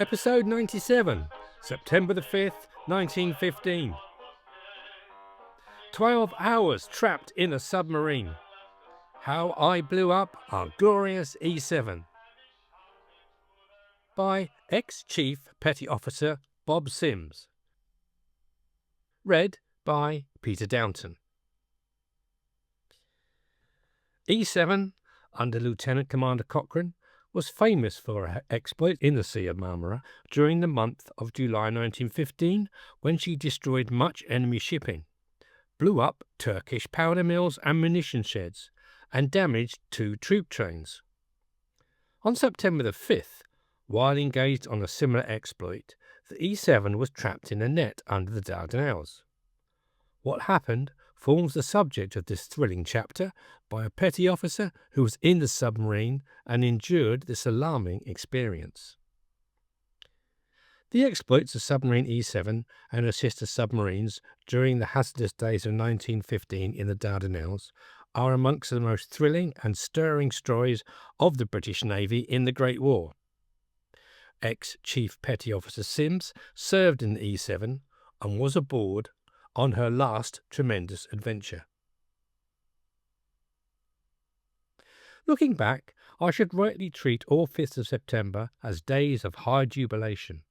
Episode 97, September the 5th, 1915. 12 hours trapped in a submarine. How I blew up our glorious E7. By ex-Chief Petty Officer Bob Sims. Read by Peter Downton. E7, under Lt Commander Cochrane, was famous for her exploit in the Sea of Marmara during the month of July 1915, when she destroyed much enemy shipping, blew up Turkish powder mills and munition sheds, and damaged 2 troop trains. On September the 5th, while engaged on a similar exploit, the E7 was trapped in a net under the Dardanelles. What happened forms the subject of this thrilling chapter by a petty officer who was in the submarine and endured this alarming experience. The exploits of submarine E7 and her sister submarines during the hazardous days of 1915 in the Dardanelles are amongst the most thrilling and stirring stories of the British Navy in the Great War. Ex-Chief Petty Officer Sims served in the E7 and was aboard on her last tremendous adventure. Looking back, I should rightly treat all 5th of September as days of high jubilation,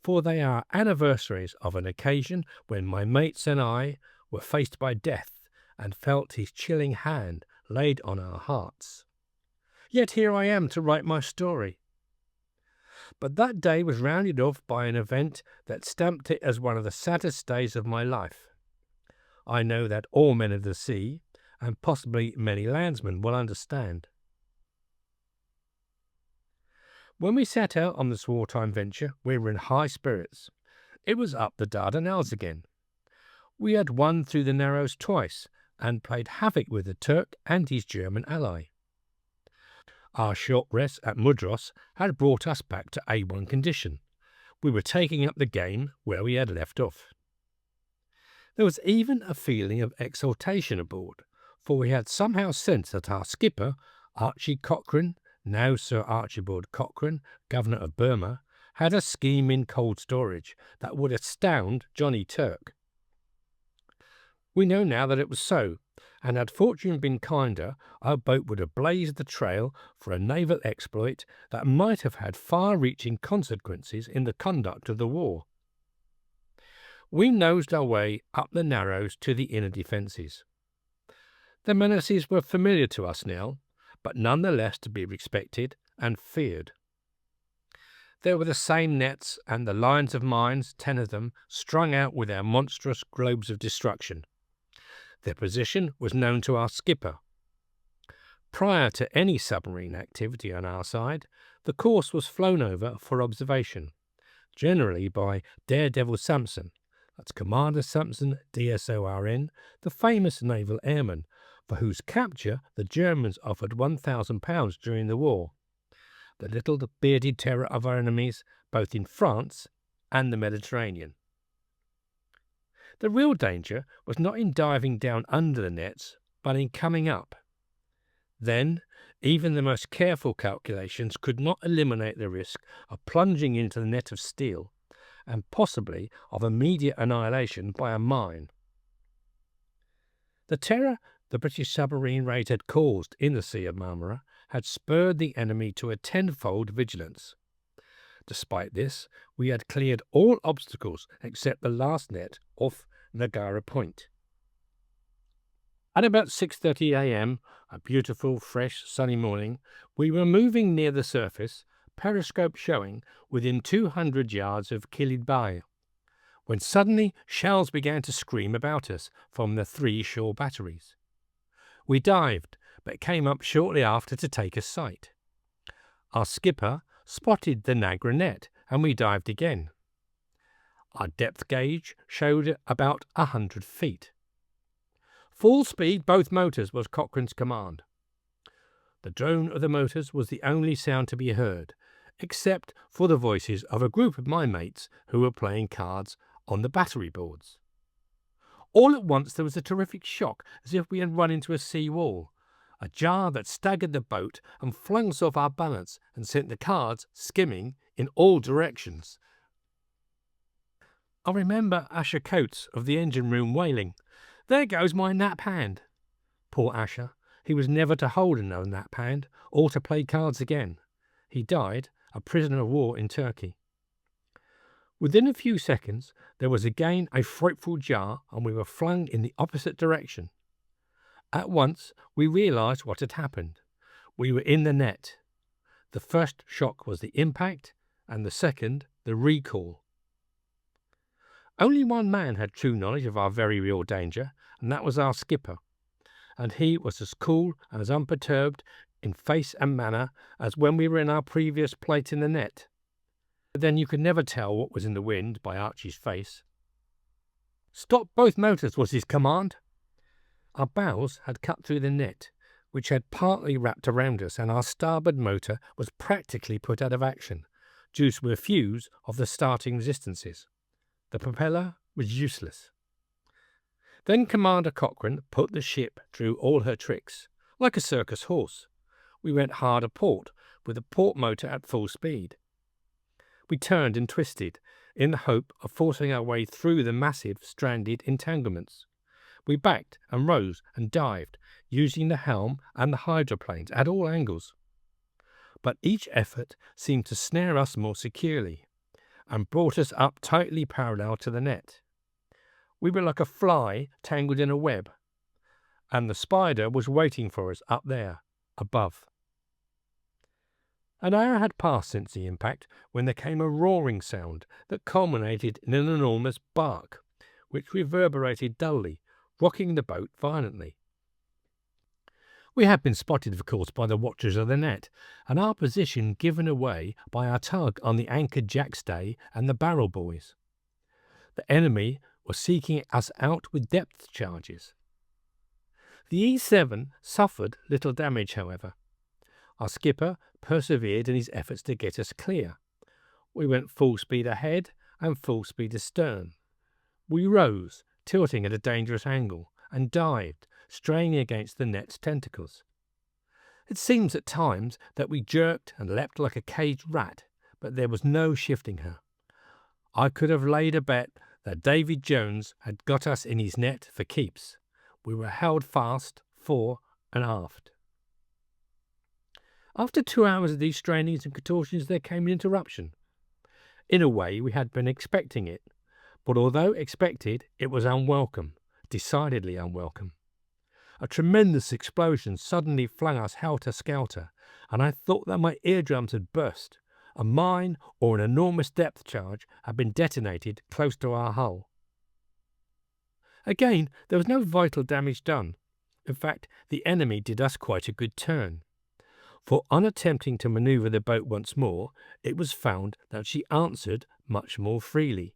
for they are anniversaries of an occasion when my mates and I were faced by death and felt his chilling hand laid on our hearts. Yet here I am to write my story. But that day was rounded off by an event that stamped it as one of the saddest days of my life. I know that all men of the sea, and possibly many landsmen, will understand. When we set out on this wartime venture, we were in high spirits. It was up the Dardanelles again. We had won through the Narrows twice, and played havoc with the Turk and his German ally. Our short rest at Mudros had brought us back to A1 condition. We were taking up the game where we had left off. There was even a feeling of exultation aboard, for we had somehow sensed that our skipper, Lt Cochrane, now Sir Archibald Cochrane, Governor of Burma, had a scheme in cold storage that would astound Johnny Turk. We know now that it was so, and had fortune been kinder, our boat would have blazed the trail for a naval exploit that might have had far-reaching consequences in the conduct of the war. We nosed our way up the Narrows to the inner defences. The menaces were familiar to us now, but none the less to be expected and feared. There were the same nets and the lines of mines, 10 of them, strung out with our monstrous globes of destruction. Their position was known to our skipper. Prior to any submarine activity on our side, the course was flown over for observation, generally by Daredevil Sampson, that's Commander Sampson DSORN, the famous naval airman, for whose capture the Germans offered £1,000 during the war, the little bearded terror of our enemies both in France and the Mediterranean. The real danger was not in diving down under the nets, but in coming up. Then, even the most careful calculations could not eliminate the risk of plunging into the net of steel, and possibly of immediate annihilation by a mine. The terror the British submarine raid had caused in the Sea of Marmara had spurred the enemy to a tenfold vigilance. Despite this, we had cleared all obstacles except the last net off Nagara Point. At about 6:30 a.m., a beautiful, fresh, sunny morning, we were moving near the surface, periscope showing within 200 yards of Kilid Bay, when suddenly shells began to scream about us from the 3 shore batteries. We dived, but came up shortly after to take a sight. Our skipper spotted the Nagra net, and we dived again. Our depth gauge showed about 100 feet. Full speed, both motors, was Cochrane's command. The drone of the motors was the only sound to be heard, except for the voices of a group of my mates who were playing cards on the battery boards. All at once there was a terrific shock, as if we had run into a sea wall, a jar that staggered the boat and flung us off our balance and sent the cards skimming in all directions. I remember Asher Coates of the engine room wailing, "There goes my nap hand." Poor Asher, he was never to hold another nap hand or to play cards again. He died a prisoner of war in Turkey. Within a few seconds there was again a frightful jar, and we were flung in the opposite direction. At once we realized what had happened. We were in the net. The first shock was the impact, and the second the recoil. Only one man had true knowledge of our very real danger, and that was our skipper, and he was as cool and as unperturbed in face and manner as when we were in our previous plate in the net. But then you could never tell what was in the wind by Archie's face. "Stop both motors," was his command. Our bows had cut through the net, which had partly wrapped around us, and our starboard motor was practically put out of action, due to a fuse of the starting resistances. The propeller was useless. Then Commander Cochrane put the ship through all her tricks, like a circus horse. We went hard a port, with the port motor at full speed. We turned and twisted, in the hope of forcing our way through the massive, stranded entanglements. We backed and rose and dived, using the helm and the hydroplanes at all angles. But each effort seemed to snare us more securely, and brought us up tightly parallel to the net. We were like a fly tangled in a web, and the spider was waiting for us up there, above. An hour had passed since the impact, when there came a roaring sound that culminated in an enormous bark, which reverberated dully, rocking the boat violently. We had been spotted, of course, by the watchers of the net, and our position given away by our tug on the anchored jackstay and the barrel buoys. The enemy was seeking us out with depth charges. The E7 suffered little damage, however. Our skipper persevered in his efforts to get us clear. We went full speed ahead and full speed astern. We rose, tilting at a dangerous angle, and dived, straining against the net's tentacles. It seems at times that we jerked and leapt like a caged rat, but there was no shifting her. I could have laid a bet that David Jones had got us in his net for keeps. We were held fast fore and aft. After 2 hours of these strainings and contortions, there came an interruption. In a way, we had been expecting it, but although expected, it was unwelcome, decidedly unwelcome. A tremendous explosion suddenly flung us helter-skelter, and I thought that my eardrums had burst. A mine or an enormous depth charge had been detonated close to our hull. Again, there was no vital damage done. In fact, the enemy did us quite a good turn. For on attempting to manoeuvre the boat once more, it was found that she answered much more freely.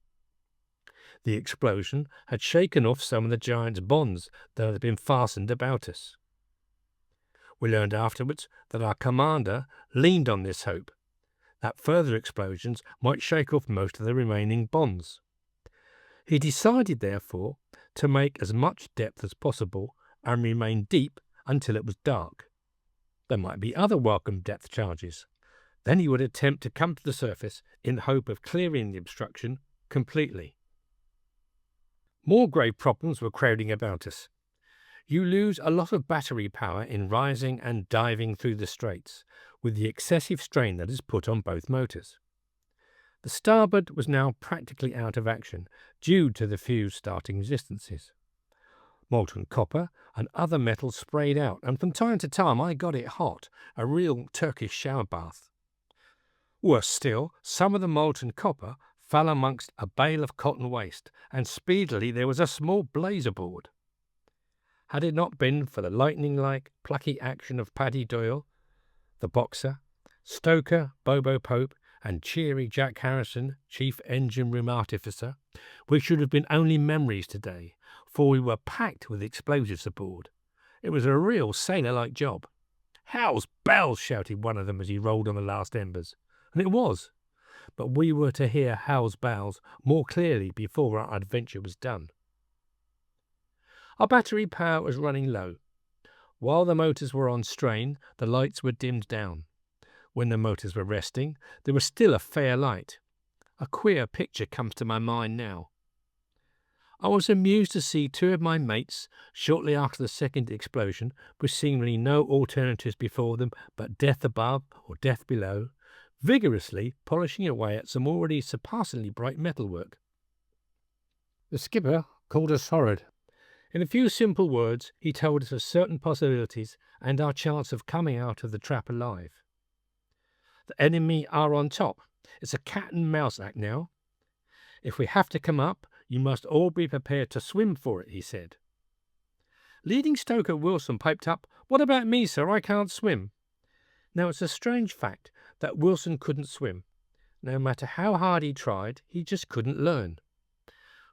The explosion had shaken off some of the giant's bonds that had been fastened about us. We learned afterwards that our commander leaned on this hope, that further explosions might shake off most of the remaining bonds. He decided, therefore, to make as much depth as possible and remain deep until it was dark. There might be other welcome depth charges. Then he would attempt to come to the surface in the hope of clearing the obstruction completely. More grave problems were crowding about us. You lose a lot of battery power in rising and diving through the straits, with the excessive strain that is put on both motors. The starboard was now practically out of action, due to the fused starting resistances. Molten copper and other metals sprayed out, and from time to time I got it hot, a real Turkish shower bath. Worse still, some of the molten copper fell amongst a bale of cotton waste, and speedily there was a small blaze aboard. Had it not been for the lightning-like, plucky action of Paddy Doyle, the boxer, stoker Bobo Pope, and cheery Jack Harrison, chief engine room artificer, we should have been only memories today, for we were packed with explosives aboard. It was a real sailor-like job. "How's bells!" shouted one of them as he rolled on the last embers. And it was. But we were to hear "How's bells" more clearly before our adventure was done. Our battery power was running low. While the motors were on strain, the lights were dimmed down. When the motors were resting, there was still a fair light. A queer picture comes to my mind now. I was amused to see two of my mates, shortly after the second explosion, with seemingly no alternatives before them but death above or death below, vigorously polishing away at some already surpassingly bright metalwork. The skipper called us horrid. In a few simple words, he told us of certain possibilities and our chance of coming out of the trap alive. The enemy are on top. It's a cat and mouse act now. If we have to come up, you must all be prepared to swim for it, he said. Leading stoker Wilson piped up, "What about me, sir? I can't swim." Now, it's a strange fact that Wilson couldn't swim. No matter how hard he tried, he just couldn't learn.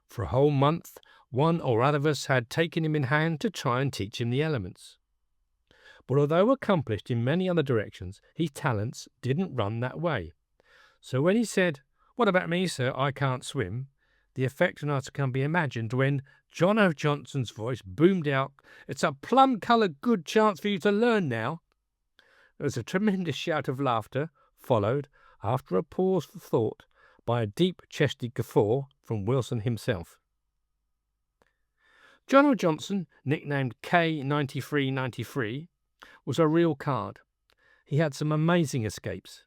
For a whole month, one or other of us had taken him in hand to try and teach him the elements. But although accomplished in many other directions, his talents didn't run that way. So when he said, "What about me, sir? I can't swim," the effect on us can be imagined when John O. Johnson's voice boomed out, "It's a plum-coloured good chance for you to learn now." There was a tremendous shout of laughter, followed, after a pause for thought, by a deep-chested guffaw from Wilson himself. John O. Johnson, nicknamed K9393, was a real card. He had some amazing escapes.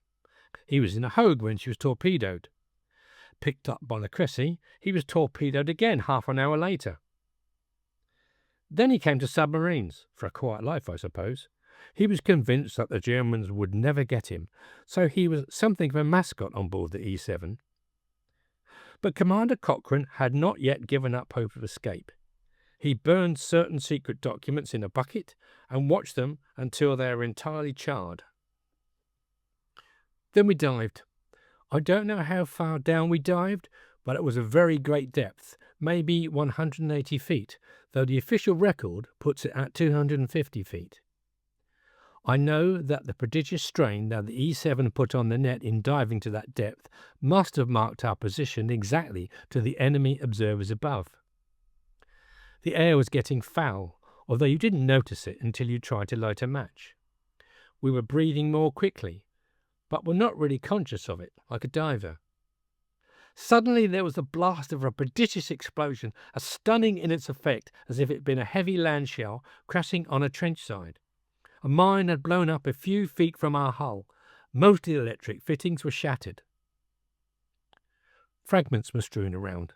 He was in a Hogue when she was torpedoed. Picked up by the Cressy, he was torpedoed again half an hour later. Then he came to submarines, for a quiet life, I suppose. He was convinced that the Germans would never get him, so he was something of a mascot on board the E7. But Commander Cochrane had not yet given up hope of escape. He burned certain secret documents in a bucket and watched them until they were entirely charred. Then we dived. I don't know how far down we dived, but it was a very great depth, maybe 180 feet, though the official record puts it at 250 feet. I know that the prodigious strain that the E7 put on the net in diving to that depth must have marked our position exactly to the enemy observers above. The air was getting foul, although you didn't notice it until you tried to light a match. We were breathing more quickly, but were not really conscious of it, like a diver. Suddenly there was the blast of a prodigious explosion, as stunning in its effect as if it had been a heavy land shell crashing on a trench side. A mine had blown up a few feet from our hull. Most of the electric fittings were shattered. Fragments were strewn around.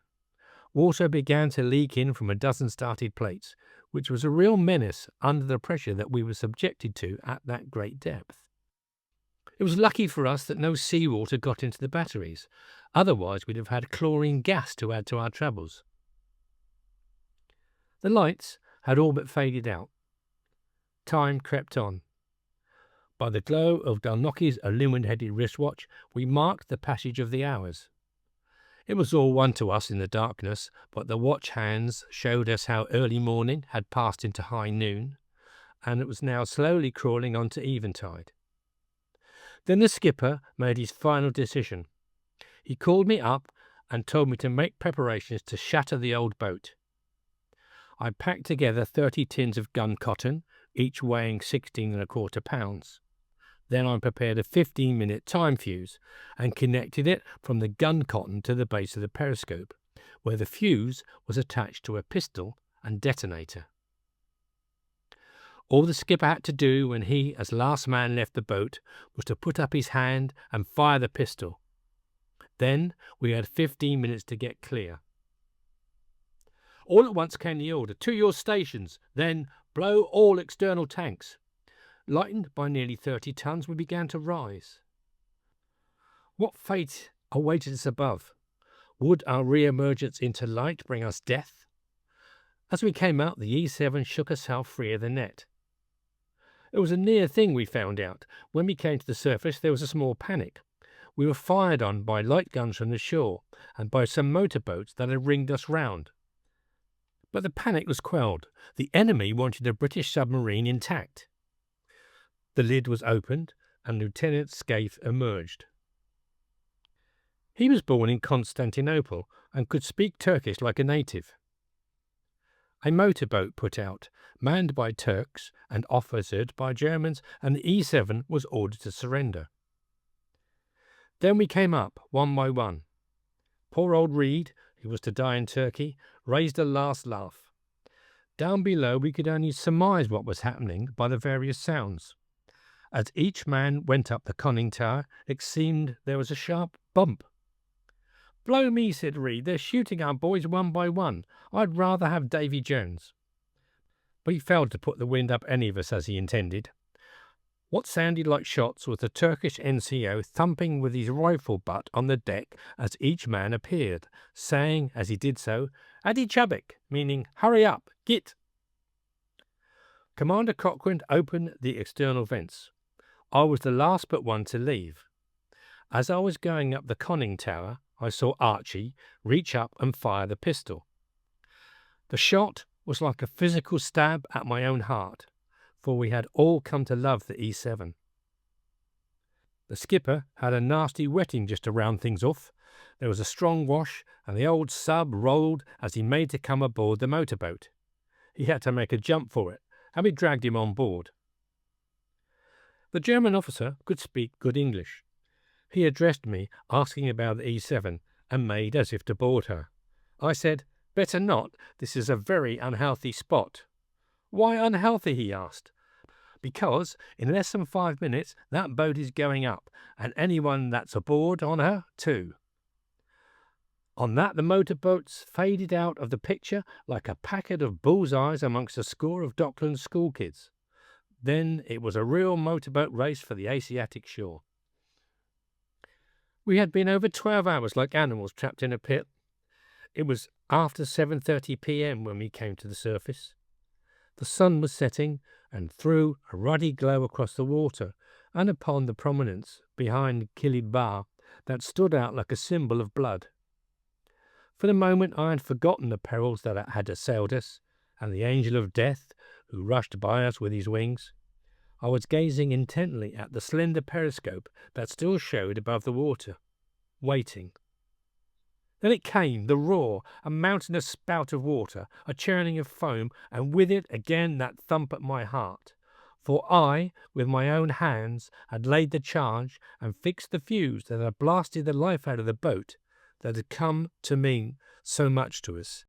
Water began to leak in from a dozen started plates, which was a real menace under the pressure that we were subjected to at that great depth. It was lucky for us that no seawater got into the batteries. Otherwise, we'd have had chlorine gas to add to our troubles. The lights had all but faded out. Time crept on. By the glow of Dalnockie's illuminated wristwatch, we marked the passage of the hours. It was all one to us in the darkness, but the watch hands showed us how early morning had passed into high noon, and it was now slowly crawling on to eventide. Then the skipper made his final decision. He called me up and told me to make preparations to shatter the old boat. I packed together 30 tins of gun cotton, each weighing 16¼ pounds. Then I prepared a 15-minute time fuse and connected it from the gun cotton to the base of the periscope, where the fuse was attached to a pistol and detonator. All the skipper had to do when he, as last man, left the boat was to put up his hand and fire the pistol. Then we had 15 minutes to get clear. All at once came the order, "To your stations, then blow all external tanks." Lightened by nearly 30 tons, we began to rise. What fate awaited us above? Would our re-emergence into light bring us death? As we came out, the E7 shook herself free of the net. It was a near thing, we found out. When we came to the surface, there was a small panic. We were fired on by light guns from the shore and by some motorboats that had ringed us round. But the panic was quelled. The enemy wanted a British submarine intact. The lid was opened and Lieutenant Scaife emerged. He was born in Constantinople and could speak Turkish like a native. A motorboat put out, manned by Turks and officered by Germans, and the E7 was ordered to surrender. Then we came up, one by one. Poor old Reed, who was to die in Turkey, raised a last laugh. Down below we could only surmise what was happening by the various sounds. As each man went up the conning tower, it seemed there was a sharp bump. "Blow me," said Reed, "they're shooting our boys one by one. I'd rather have Davy Jones." But he failed to put the wind up any of us as he intended. What sounded like shots was the Turkish NCO thumping with his rifle butt on the deck as each man appeared, saying as he did so, "Adi Chubik," meaning "hurry up, git." Commander Cochrane opened the external vents. I was the last but one to leave. As I was going up the conning tower, I saw Archie reach up and fire the pistol. The shot was like a physical stab at my own heart, for we had all come to love the E7. The skipper had a nasty wetting just to round things off. There was a strong wash, and the old sub rolled as he made to come aboard the motorboat. He had to make a jump for it, and we dragged him on board. The German officer could speak good English. He addressed me, asking about the E7, and made as if to board her. I said, "Better not, this is a very unhealthy spot." "Why unhealthy?" he asked. "Because in less than 5 minutes that boat is going up, and anyone that's aboard on her too." On that the motorboats faded out of the picture like a packet of bull's-eyes amongst a score of Docklands school kids. Then it was a real motorboat race for the Asiatic shore. We had been over 12 hours like animals trapped in a pit. It was after 7:30 p.m. when we came to the surface. The sun was setting and threw a ruddy glow across the water and upon the prominence behind Kilid Bar that stood out like a symbol of blood. For the moment I had forgotten the perils that had assailed us and the angel of death who rushed by us with his wings. I was gazing intently at the slender periscope that still showed above the water, waiting. Then it came, the roar, a mountainous spout of water, a churning of foam, and with it again that thump at my heart. For I, with my own hands, had laid the charge and fixed the fuse that had blasted the life out of the boat that had come to mean so much to us.